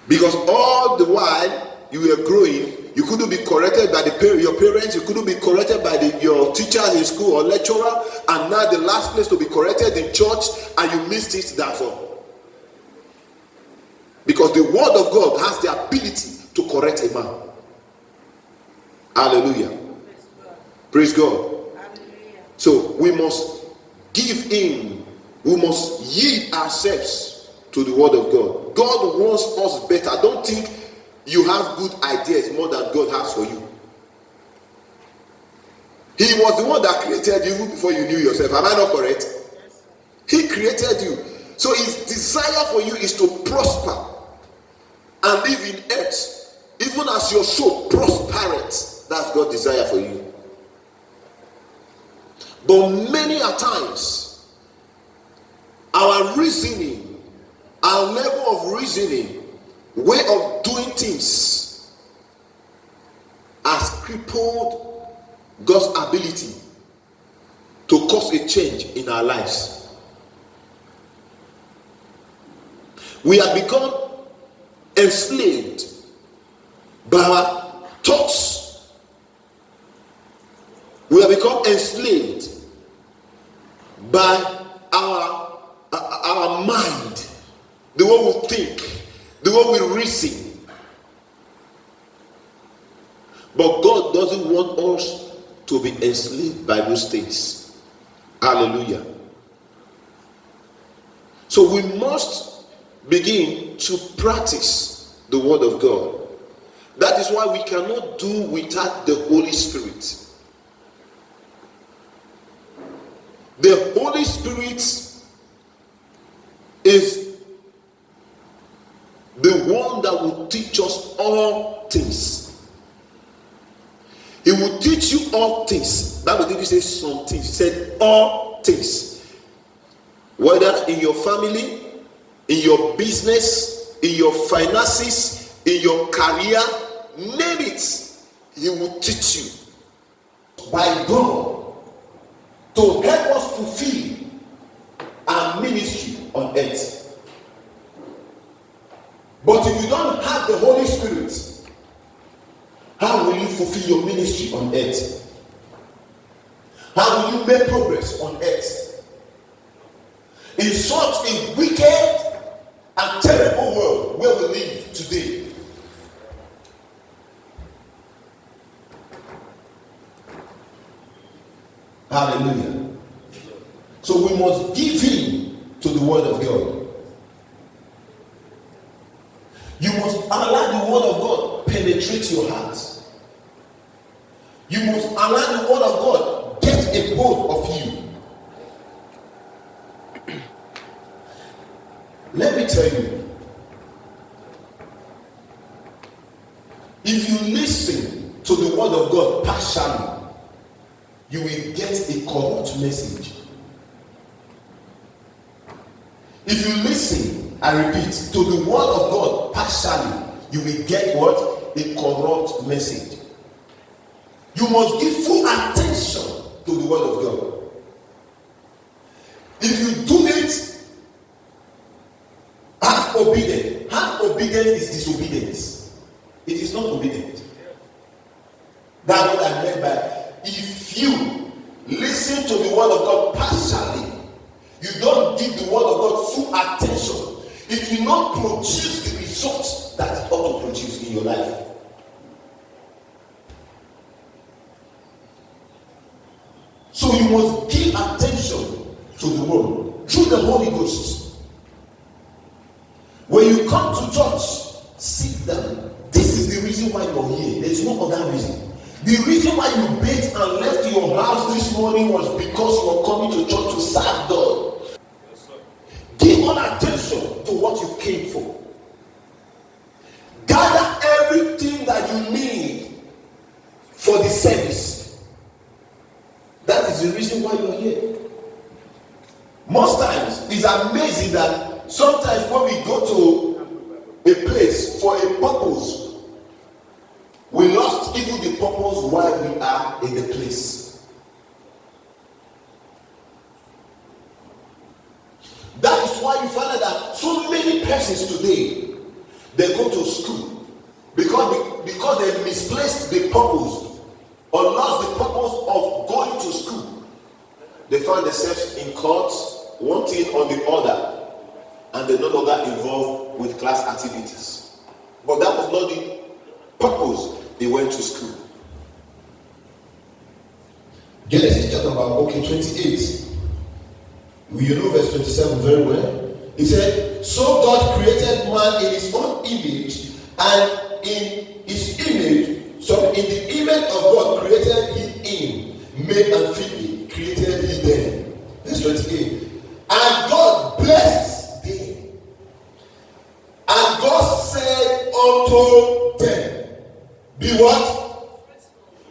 Because all the while you were growing, you couldn't be corrected by your parents, you couldn't be corrected by your teachers in school or lecturer, and now the last place to be corrected in church, and you missed it, that's all. Because the word of God has the ability to correct a man. Hallelujah. Praise God. Hallelujah. So we must give in, we must yield ourselves to the word of God. God wants us better. Don't think you have good ideas more than God has for you. He was the one that created you even before you knew yourself. Am I not correct? He created you. So his desire for you is to prosper and live in earth, even as your soul prospereth. That's God's desire for you. But many a times, our reasoning, our level of reasoning, way of doing things has crippled God's ability to cause a change in our lives. We have become enslaved by our thoughts. We have become enslaved by our mind, the way we think, the way we reason. But God doesn't want us to be enslaved by those things. Hallelujah. So we must begin to practice the word of God. That is why we cannot do without the Holy Spirit. The Holy Spirit is the one that will teach us all things. He will teach you all things. Bible didn't say some things. He said all things. Whether in your family, in your business, in your finances, in your career, name it, he will teach you. By God, to help us fulfill our ministry on earth. But if you don't have the Holy Spirit, how will you fulfill your ministry on earth? How will you make progress on earth? In such a wicked and terrible world where we live today, hallelujah. So we must give in to the word of God. You must allow the word of God penetrate your heart. You must allow the word of God get a hold of you. Let me tell you, if you listen to the word of God partially, you will get a corrupt message. If you listen, I repeat, to the word of God partially, you will get what? A corrupt message. You must give full attention to the word of God. If you do it half obedient, half obedient is disobedience. It is not obedient. That's what I meant by, if you listen to the word of God partially, you don't give the word of God full attention, it will not produce the results that it ought to produce in your life. So you must give attention to the word through the Holy Ghost. When you come to church, sit down. This is the reason why you're here. There's no other reason. The reason why you bathed and left your house this morning was because you were coming to church to serve God. Yes, sir. Give all attention to what you came for. Gather everything that you need for the service. That is the reason why you're here. Most times, it's amazing that sometimes when we go to a place for a purpose, we lost even the purpose why we are in the place. That is why you find out that so many persons today, they go go to school because they misplaced the purpose or lost the purpose of going to school. They found themselves in court, one thing or the other, and they no longer involved with class activities. But that was not the purpose they went to school. Genesis chapter number 28. You know verse 27 very well. He said, so God created man in his own image, and in his image, so in the image of God created he him, male and female, created he them. Verse 28. And God blessed them. And God said unto them, be what?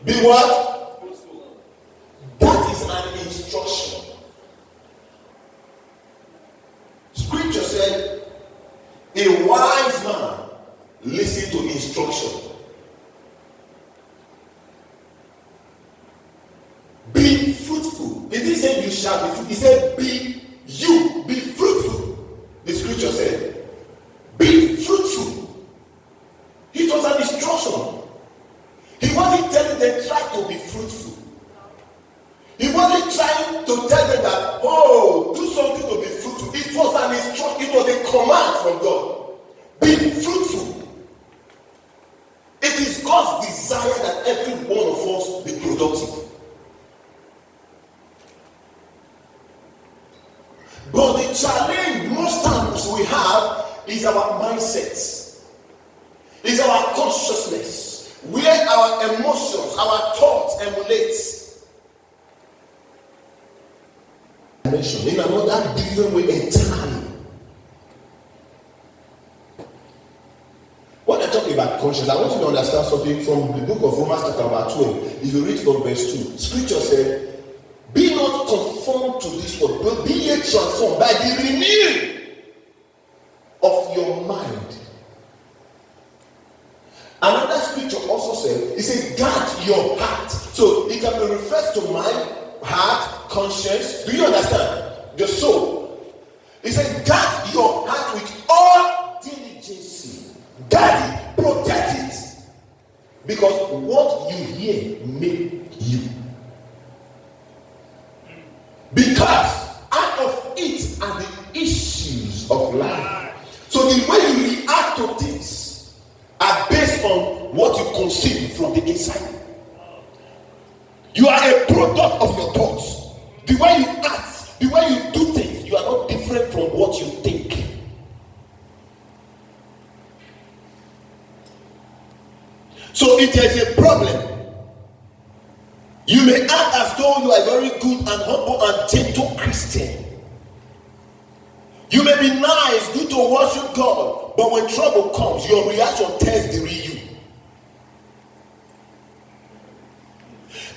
Be what? That is an instruction. Scripture said, a wise man listens to instruction. Be fruitful. It didn't say you shall be fruitful. He said, be fruitful. The scripture said, be fruitful. It was an instruction. He wasn't telling them try to be fruitful. He wasn't trying to tell them that, oh, do something to be fruitful. It was an instruction. It was a command from God. Be fruitful. It is God's desire that every one of us be productive. But the challenge most times we have is our mindsets, is our consciousness, where our emotions, our thoughts emulate. In another different way entirely. When I'm talking about conscience, I want you to understand something from the book of Romans chapter 12. If you read from verse 2, scripture said, be not conformed to this world, but be ye transformed by the renewing of your mind. Another scripture also said, it says, guard your heart. So it can be referred to mind, heart, conscience. Do you understand? The soul. It says, guard your heart with all diligence. Guard it, protect it. Because what you hear make you. Because out of it are the issues of life. So the way you react to things are based on what you conceive from the inside. You are a product of your thoughts. The way you act, the way you do things, you are not different from what you think. So if there is a problem, you may act as though you are a very good and humble and gentle Christian. You may be nice, good to worship God, but when trouble comes, your reaction tells the real you.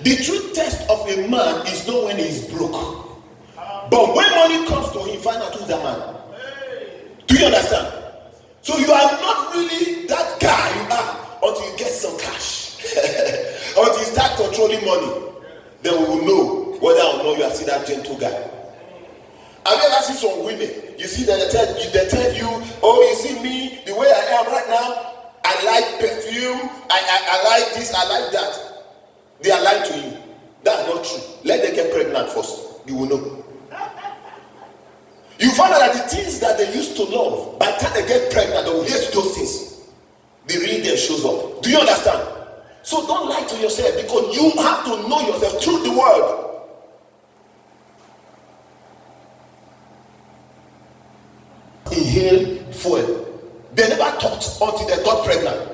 The true test of a man is not when he is broke, but when money comes to him, find out who's that man. Do you understand? So you are not really that guy you are until you get some cash. Until you start controlling money, then we will know whether or not you are still that gentle guy. Have you ever seen some women? You see that they tell you, oh, you see me the way I am right now. I like perfume. I like this. I like that. They are lying to you. That's not true. Let them get pregnant first. You will know. You find out that the things that they used to love, by the time they get pregnant, they will hate those things. The real them shows up. Do you understand? So don't lie to yourself, because you have to know yourself through the word. Inhale fuel. They never talked until they got pregnant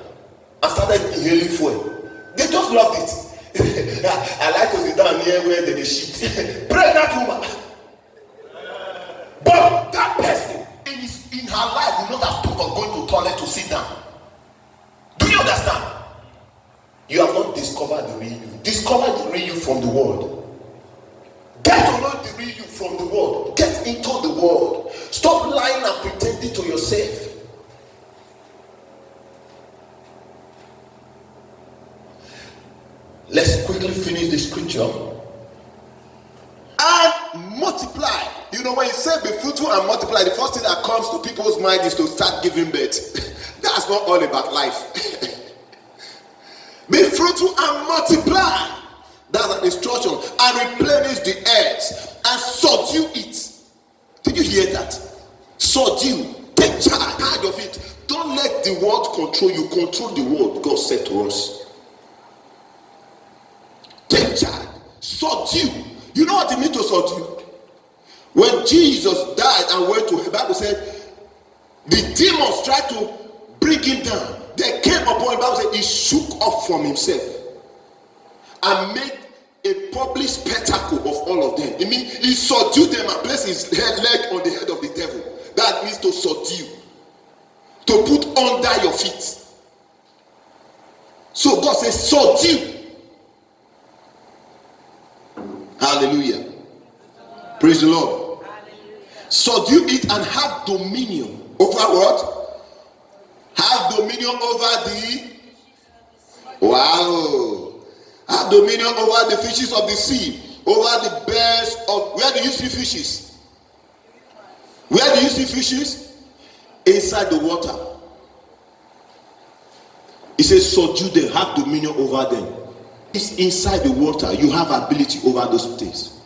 and started inhaling fuel. They just loved it. I like to sit down near where they shit. Pregnant woman. But that person in her life will not have thought of going to toilet to sit down. Do you understand? You have not discovered the real you. Discover the real you from the word. Get to know the real you from the word. Get into the word. Stop lying and pretending to yourself. Let's quickly finish the scripture. And multiply. You know, when you say be fruitful and multiply, the first thing that comes to people's mind is to start giving birth. That's That's not all about life. Be fruitful and multiply. That's an instruction. And replenish the earth and subdue it. Did you hear that? Subdue. Take charge of it. Don't let the world control you. Control the world God said to us. Take charge. Subdue. You know what it means to subdue? When Jesus died and went to heaven, the Bible said the demons tried to bring him down. They came upon him. The Bible said he shook off from himself and made a public spectacle of all of them. It means he subdued them and placed his leg on the head of the devil. That means to subdue, to put under your feet. So God says subdue. Hallelujah. Praise the Lord. Hallelujah. Subdue it and have dominion over what? Have dominion over the have dominion over the fishes of the sea, over the birds of. Where do you see fishes? Where do you see fishes? Inside the water. It says subdue them, have dominion over them. It's inside the water. You have ability over those things.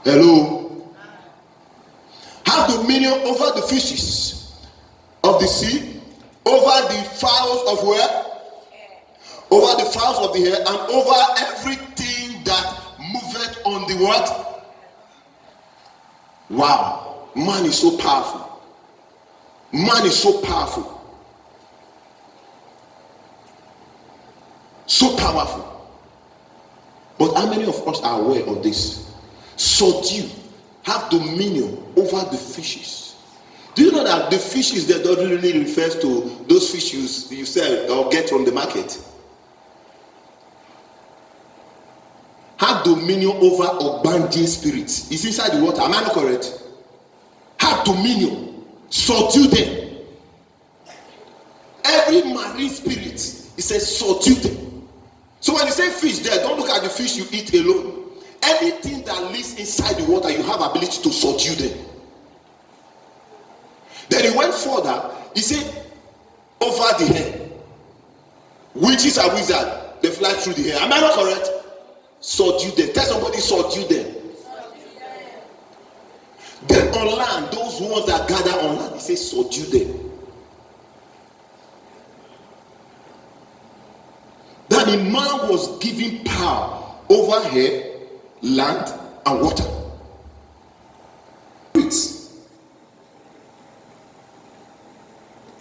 Hello. Have dominion over the fishes of the sea, over the fowls of where? Over the fowls of the air, and over everything that moveth on the what? Wow. Man is so powerful. Man is so powerful. So powerful. But how many of us are aware of this? Subdue, have dominion over the fishes. Do you know that the fishes that don't really refers to those fishes you sell or get from the market? Have dominion over Ogbanje spirits. It's inside the water. Am I not correct? Have dominion. Subdue them. Every marine spirit, it says subdue them. So when you say fish there, don't look at the fish you eat alone. Anything that lives inside the water, you have ability to subdue them. Then he went further. He said, over the air. Witches are wizards. They fly through the air. Am I not correct? Subdue them. Tell somebody, subdue them. Then on land, those ones that gather on land, he says, subdue them. That the man was given power over air, land, and water.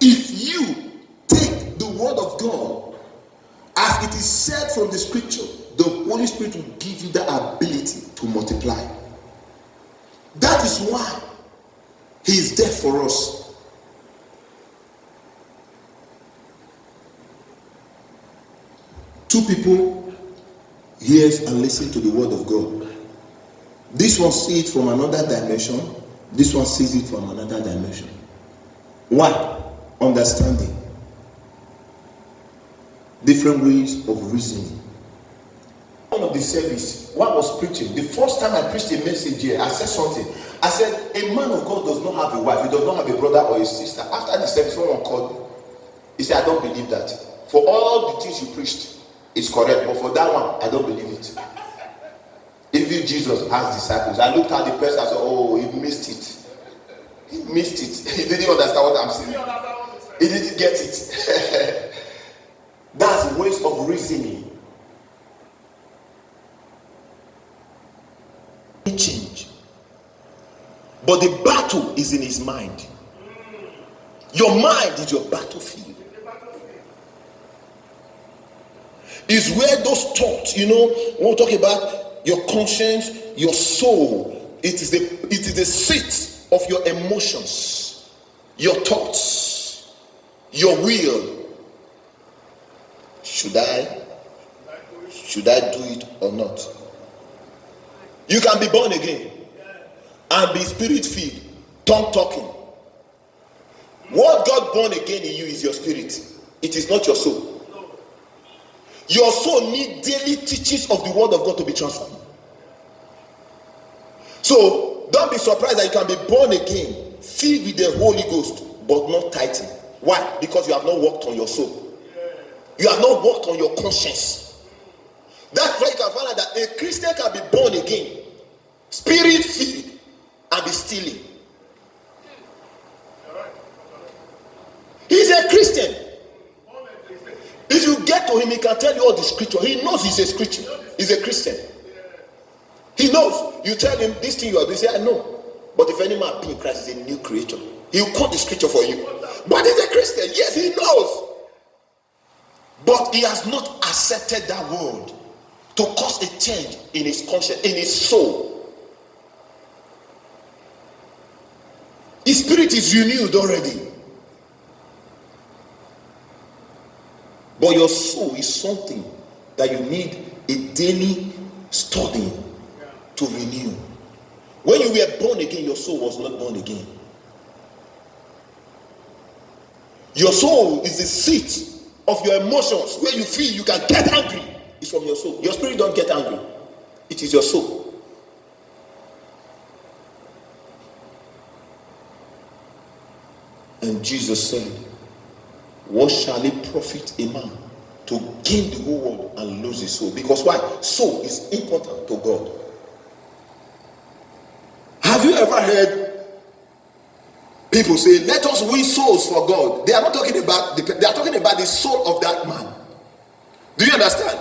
If you take the word of God as it is said from the scripture, the Holy Spirit will give you the ability to multiply. That is why he is there for us. Two people hears and listen to the word of God. This one sees it from another dimension. This one sees it from another dimension. Why? Understanding. Different ways of reasoning. One of the service, one was preaching. The first time I preached a message here, I said something. I said, a man of God does not have a wife. He does not have a brother or a sister. After the service, someone called me. He said, I don't believe that. For all the things you preached, it's correct. But for that one, I don't believe it. Even Jesus has disciples. I looked at the person and said, oh, he missed it. He missed it. He didn't understand what I'm saying. He didn't get it. That's ways of reasoning. Change. But the battle is in his mind. Your mind is your battlefield. Is where those thoughts, when we talk about your conscience, your soul, it is the seat of your emotions, your thoughts, your will. Should I do it or not? You can be born again and be spirit filled, tongue talking. What got born again in you is your spirit. It is not your soul. Your soul needs daily teachings of the word of God to be transformed. So don't be surprised that you can be born again, filled with the Holy Ghost, but not tithing. Why? Because you have not worked on your soul. You have not worked on your conscience. That's why you can find out that a Christian can be born again, spirit filled, and be stealing. He's a Christian. If you get to him, he can tell you all the scripture. He knows he's a Christian. He's a Christian. He knows. You tell him this thing you are doing, he say, I know. But if any man be in Christ, is a new creature. He will quote the scripture for you. But he's a Christian. Yes, he knows. But he has not accepted that word to cause a change in his conscience, in his soul. His spirit is renewed already. But your soul is something that you need a daily study to renew. When you were born again, your soul was not born again. Your soul is the seat of your emotions, where you feel you can get angry. It's from your soul. Your spirit don't get angry. It is your soul. And Jesus said, what shall it profit a man to gain the whole world and lose his soul? Because why? Soul is important to God. Have you ever heard people say, let us win souls for God? They are not talking about they are talking about the soul of that man. Do you understand?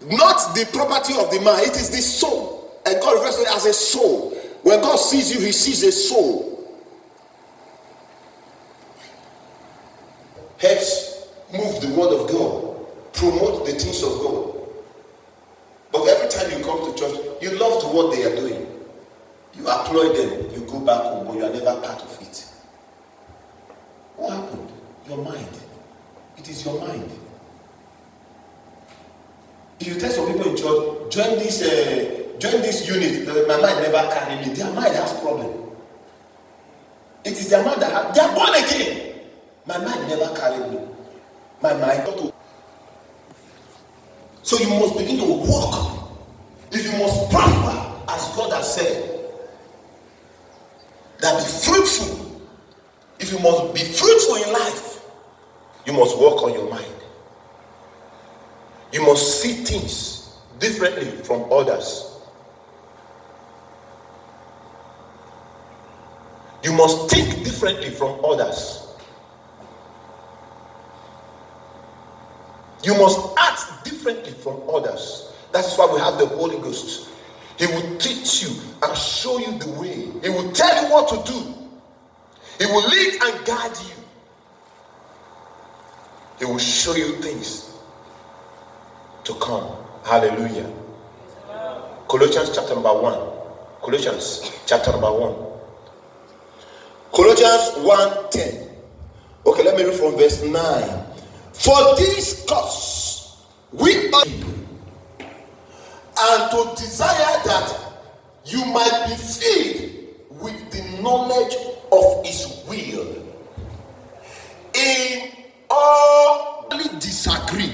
Not the property of the man, it is the soul. And God refers to it as a soul. When God sees you, he sees a soul. Helps move the word of God, promote the things of God. But every time you come to church, you love to what they are doing. You applaud them, you go back home, but you are never part of it. What happened? Your mind. It is your mind. If you tell some people in church, join this unit, my mind never carried me. Their mind has problem. It is their mind that they are born again. My mind never carried me. My mind got to. So you must begin to walk. If you must prosper, as God has said, that be fruitful. If you must be fruitful in life, you must work on your mind. You must see things differently from others. You must think differently from others. You must act differently from others. That is why we have the Holy Ghost. He will teach you and show you the way. He will tell you what to do. He will lead and guide you. He will show you things to come. Hallelujah. Colossians chapter number 1. Colossians chapter number 1. Colossians 1:10. Okay, let me read from verse 9. For this cause we are, and to desire that you might be filled with the knowledge of his will. In all, we disagree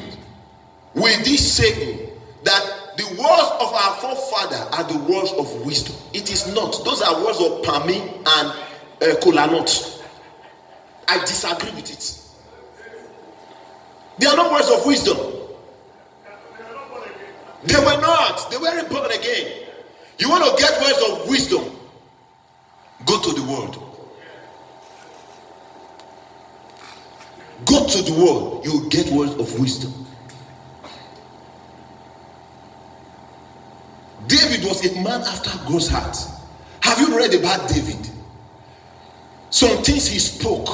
with this saying that the words of our forefather are the words of wisdom. It is not. Those are words of Pami and Kolanot. I disagree with it. They are not words of wisdom. They were not. They weren't born again. You want to get words of wisdom? Go to the word. Go to the word. You will get words of wisdom. David was a man after God's heart. Have you read about David? Some things he spoke,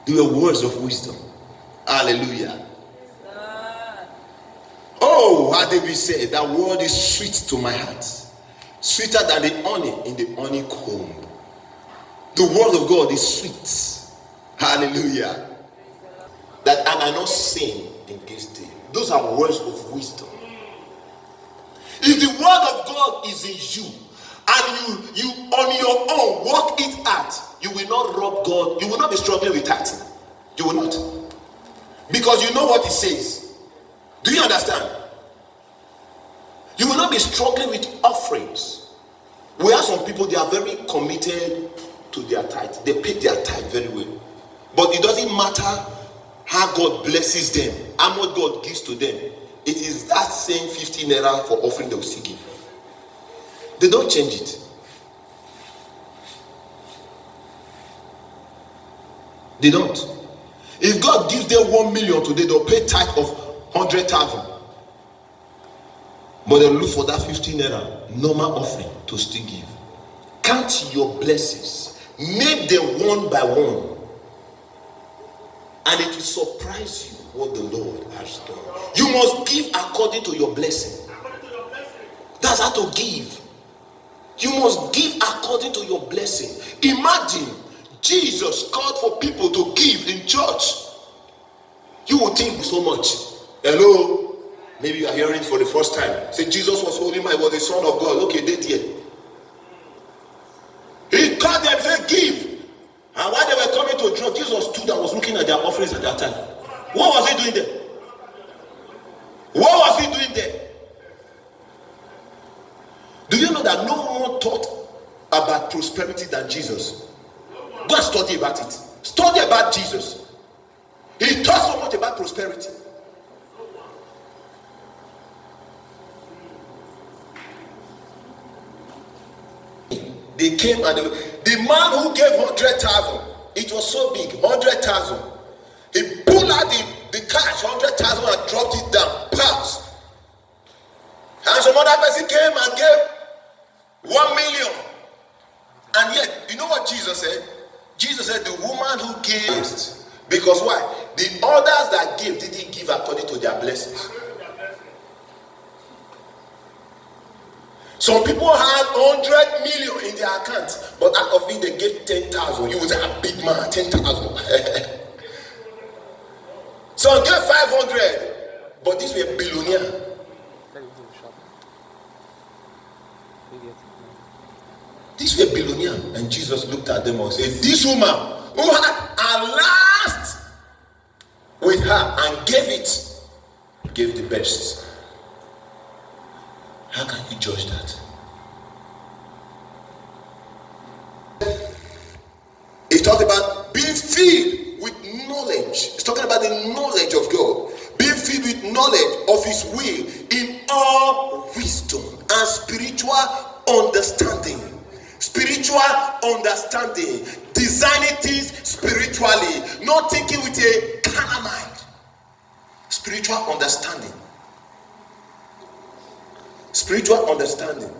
they were words of wisdom. Hallelujah. Oh, how David said, that word is sweet to my heart. Sweeter than the honey in the honeycomb. The word of God is sweet. Hallelujah. That I might not sin against thee. Those are words of wisdom. If the word of God is in you, and you on your own work it out, you will not rob God. You will not be struggling with tithing. You will not. Because you know what it says. Do you understand? You will not be struggling with offerings. We have some people, they are very committed to their tithe. They pay their tithe very well. But it doesn't matter how God blesses them, how much God gives to them. It is that same 50 naira for offering they will still give. They don't change it. They don't. If God gives them 1 million today, they'll pay tithe of 100,000. But they'll look for that 50 naira normal offering to still give. Count your blessings. Name them one by one. And it will surprise you what the Lord has done. You must give according to your blessing. That's how to give. You must give according to your blessing. Imagine Jesus called for people to give in church. You would think so much. Hello? Maybe you are hearing it for the first time. Say Jesus was holy man, was the Son of God. Okay, they did. He called them, said, give. And while they were coming to draw, Jesus stood and was looking at their offerings at that time. What was he doing there? What was he doing there? Do you know that no one thought about prosperity than Jesus? Go and study about it. Study about Jesus. He taught so much about prosperity. They came and the man who gave 100,000, it was so big, 100,000. He pulled out the cash, 100,000, and dropped it down. Pounds. And some other person came and gave 1 million. And yet, you know what Jesus said? Jesus said, the woman who gave, because why? The others that gave didn't give according to their blessings. Some people had 100 million in their account, but out of it they gave 10,000. You would say, a big man, 10,000. Some gave 500, but these were billionaires. These were billionaires, and Jesus looked at them and said, this woman who had a last with her and gave the best. How can you judge that? It's talking about being filled with knowledge. It's talking about the knowledge of God. Being filled with knowledge of His will in all wisdom and spiritual understanding. Spiritual understanding. Designing things spiritually. Not thinking with a carnal mind. Spiritual understanding. Spiritual understanding.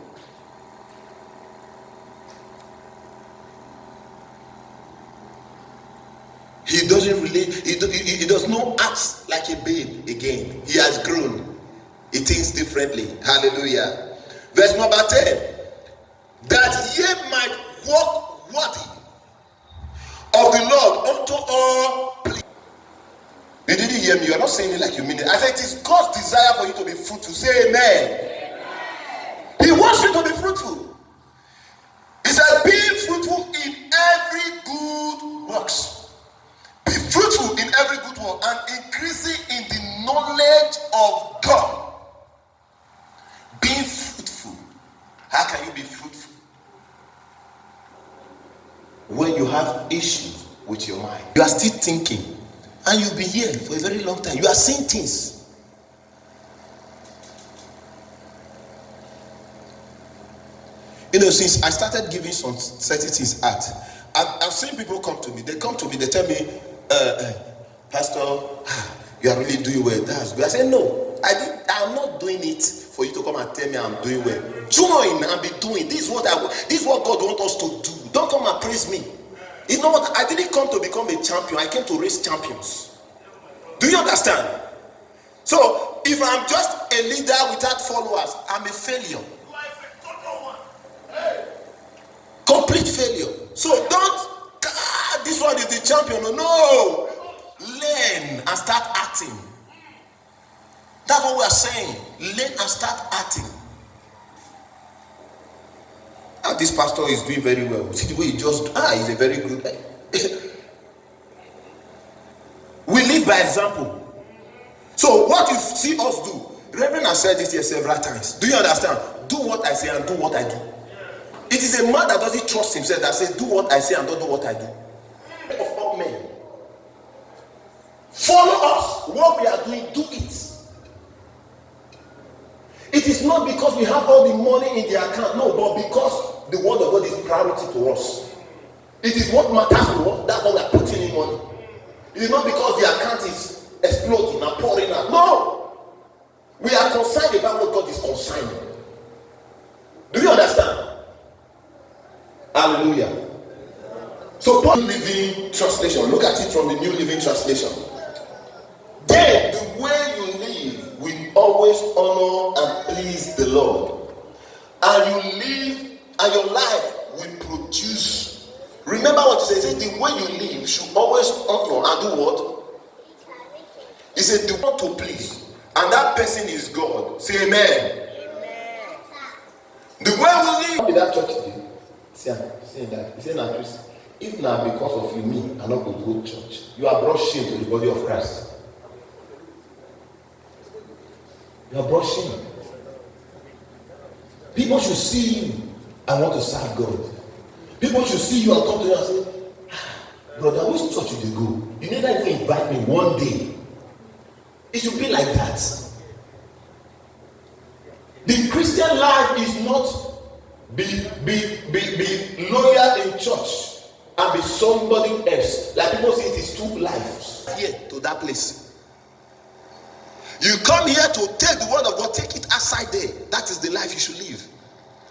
He doesn't relate, he does not act like a babe again. He has grown. He thinks differently. Hallelujah. Verse number 10. That ye might walk worthy of the Lord unto all pleasure. You didn't hear me. You are not saying it like you mean it. I said it is God's desire for you to be fruitful. Say amen. He wants you to be fruitful. He said, being fruitful in every good works. Be fruitful in every good work and increasing in the knowledge of God. Being fruitful. How can you be fruitful? When you have issues with your mind. You are still thinking. And you've been here for a very long time. You are seeing things. You know, since I started giving some certain things out, I've seen people come to me. They come to me, they tell me, Pastor, you are really doing well. That's good. I say, no, I'm not doing it for you to come and tell me I'm doing well. Join and be doing. This is what God wants us to do. Don't come and praise me. You know what? I didn't come to become a champion. I came to raise champions. Do you understand? So, if I'm just a leader without followers, I'm a failure. Complete failure. So don't, this one is the champion. No. Learn and start acting. That's what we are saying. Learn and start acting. And this pastor is doing very well. See the way he just, he's a very good guy. We live by example. So what you see us do, Reverend has said this here several times. Do you understand? Do what I say and do what I do. It is a man that doesn't trust himself that says, do what I say and don't do what I do. Of all men. Follow us. What we are doing, do it. It is not because we have all the money in the account, no, but because the word of God is priority to us. It is what matters to us. That's why we are putting in money. It is not because the account is exploding and pouring out. No, we are concerned about what God is concerned. Do you understand? Hallelujah. So New Living Translation, look at it from the New Living Translation. Then the way you live will always honor and please the Lord, and you live, and your life will produce. Remember what it says. The way you live should always honor and do what? He said, the one to please, and that person is God. Say amen. Amen. The way we live. In that church today, saying that, he said, "Now, Chris, if not because of you, me, I'm not going to go to church. You are brought shame to the body of Christ. You are brought shame. People should see you and want to serve God. People should see you and come to you and say, brother, which church did you go? You never even invite me one day." It should be like that. The Christian life is not be loyal in church and be somebody else. Like people say, it is two lives. Here to that place. You come here to take the word of God, take it outside there. That is the life you should live.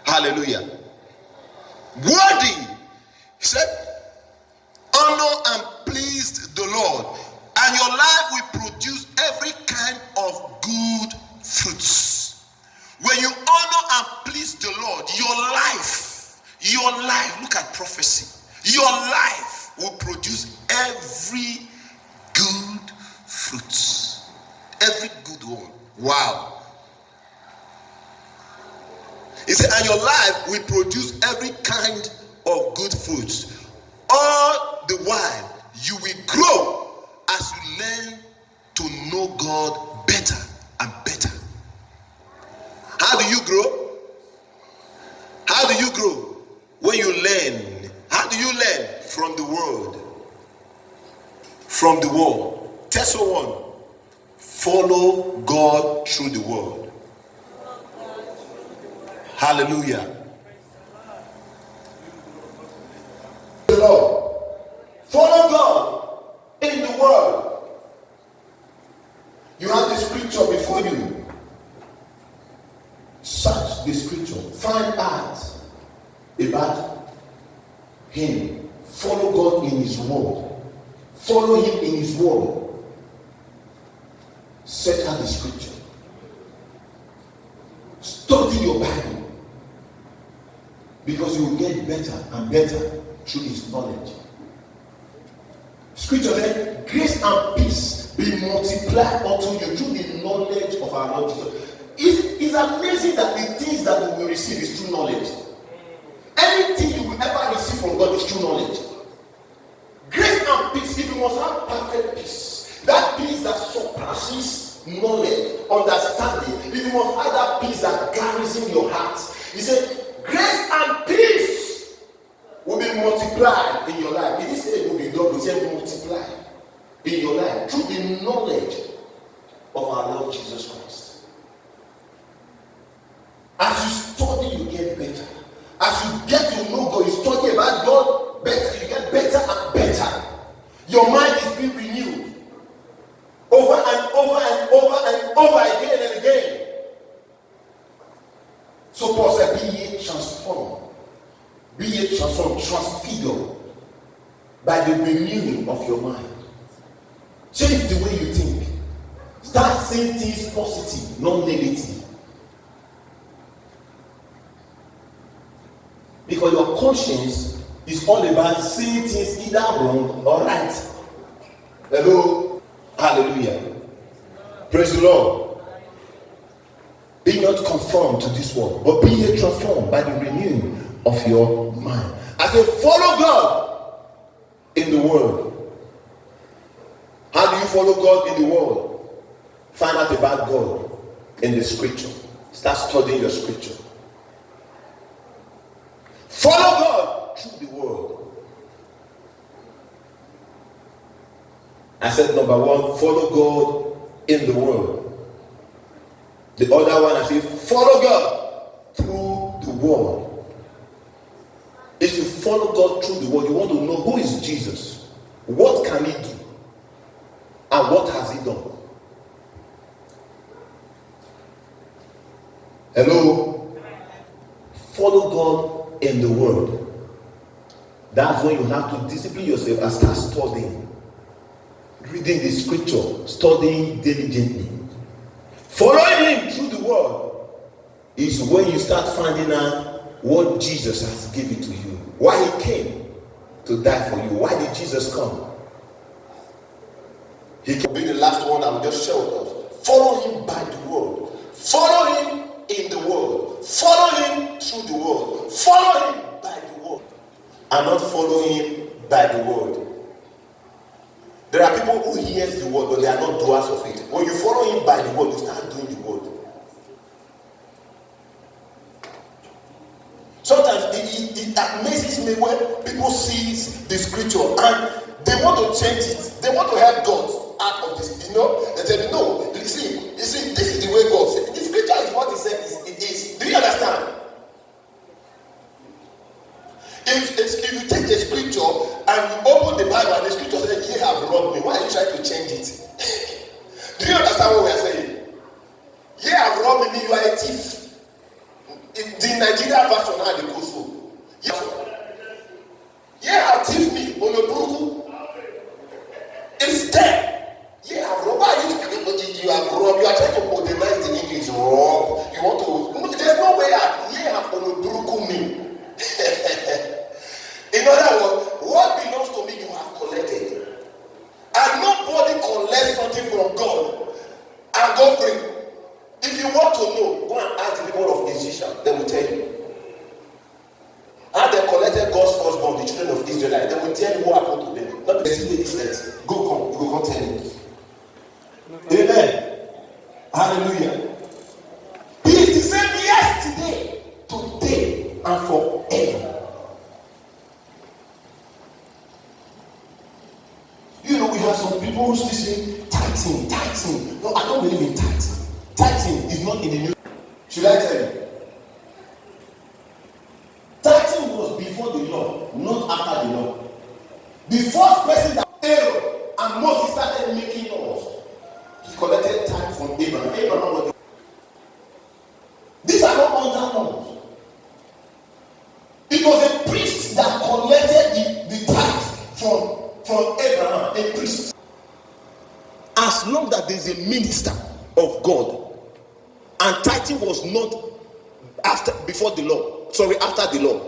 Hallelujah. Worthy, he said, honor and please the Lord, and your life will produce every kind of good fruits. When you honor and please the Lord, your life, look at prophecy, your life will produce every good fruits. Every good one. Wow. He said, and your life will produce every kind of good fruits. All the while, you will grow as you learn to know God better and better. How do you grow? How do you grow? When you learn. How do you learn? From the word. From the word. Test 1. Follow God through the word. Hallelujah. The Lord. Follow God in the word. You have the scripture before you. Search the scripture. Find out about him. Follow God in his word. Follow him in his word. Set out the scripture. Study your Bible. Because you will get better and better through his knowledge. Scripture said, grace and peace be multiplied unto you through the knowledge of our Lord Jesus. It's amazing that the things that we will receive is true knowledge. Anything you will ever receive from God is true knowledge. Grace and peace, if you must have perfect peace, that peace that surpasses knowledge, understanding, if you must have that peace that garrisons your heart. He said, grace and peace will be multiplied in your life. He didn't say it will be doubled, he said multiply in your life through the knowledge of our Lord Jesus Christ. As you study, you get better. As you get to know God, you study about God better, you get better and better. Your mind is being renewed over and over and over and over again and again. So Paul said, be ye transformed. Be ye transformed, transfigured by the renewing of your mind. Change the way you think. Start seeing things positive, not negative. Because your conscience is all about seeing things either wrong or right. Hello? Hallelujah. Praise the Lord. Be not conformed to this world, but be ye transformed by the renewing of your mind. As you follow God in the world. How do you follow God in the world? Find out about God in the scripture. Start studying your scripture. Follow God through the word. I said number one, follow God in the word. The other one, I said follow God through the word. If you follow God through the word, you want to know who is Jesus, what can he do, and what has he done. Hello? Follow God in the word. That's when you have to discipline yourself and start studying, reading the scripture, studying diligently. Following him through the word is when you start finding out what Jesus has given to you, why he came to die for you. Why did Jesus come? He can be the last one I will just share with us. Follow him by the word. Follow him in the word. Follow him through the word. Follow him by the word. And not follow him by the word. There are people who hear the word, but they are not doers of it. When you follow him by the word, you start doing the word. Sometimes it amazes me when people see the scripture and they want to change it. They want to help God out of this. You know, they say, no, you see, this is the way God said. The scripture is what he said it is. Do you understand? If you take the scripture and you open the Bible and the scripture says, ye have robbed me, why are you trying to change it? Do you understand what we are saying? Ye have robbed me, you are a thief. The Nigerian version had the gospel. Ye have thief me on the broken. It's there. Ye have robbed. Why are you have robbed? You are trying to modernize the English. Rob. You want to. No, there's no way out. Ye have on the broken me. In other words, what belongs to me you have collected. And nobody collects something from God and go free. If you want to know, go and ask the people of Israel. They will tell you. How they collected God's firstborn, the children of Israel. They will tell you what happened to them. Not the same way. Go tell you. Amen. Hallelujah. He is the same yesterday, today, and forever. You know, we have some people who still say tithing. No, I don't believe in tithing. Tithing is not in the new. Should I tell you? Tithing was before the law, not after the law. The first person that Aaron and Moses started making laws, he collected tithe from Abraham. Abraham was. These are not under laws. It was a priest that collected the tithe from Abraham, a priest. As long as there is a minister of God, and tithing was not after the law.